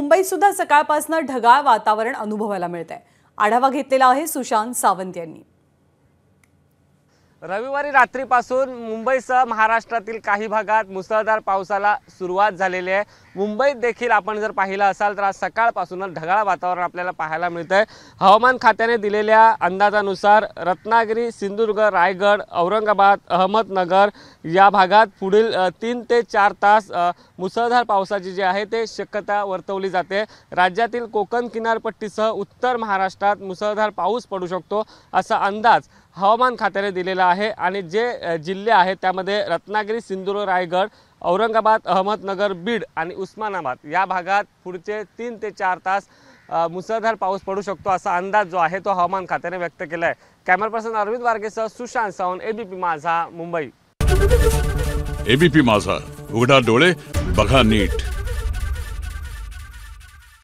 मुंबईत सुद्धा सकाळपासून ढगाळ वातावरण अनुभवायला मिळतंय। आढावा घेतलेला आहे सुशांत सावंत यांनी। रविवारी रात्रीपासून मुंबईसह महाराष्ट्रातील काही भागात मुसळधार पावसाला सुरुवात झालेली आहे। मुंबईत देखील आपण जर पाहिलं असाल तर आज सकाळपासूनच ढगाळ वातावरण आपल्याला पाहायला मिळतंय। हवामान खात्याने दिलेल्या अंदाजानुसार रत्नागिरी, सिंधुदुर्ग, रायगड, औरंगाबाद, अहमदनगर या भागात पुढील 3 ते 4 तास मुसळधार पावसाची जी आहे ते शक्यता वर्तवली जाते। राज्यातील कोकण किनारपट्टीसह उत्तर महाराष्ट्रात मुसळधार पाऊस पडू शकतो असा अंदाज हवामान खात्याने दिलेला आहे। आणि जे जिल्हे आहेत त्यामध्ये रत्नागिरी, सिंधुदुर्ग, रायगड, औरंगाबाद, अहमदनगर, बीड आणि उस्मानाबाद या भागात पुढचे 3 ते 4 तास मुसळधार पाऊस पडू शकतो असा अंदाज जो आहे तो हवामान खात्याने व्यक्त केला आहे। कॅमेरा पर्सन अरविंद वारगेसह सुशांत सावंत, एबीपी माझा, मुंबई। एबीपी माझा, उघडा डोळे बघा नीट।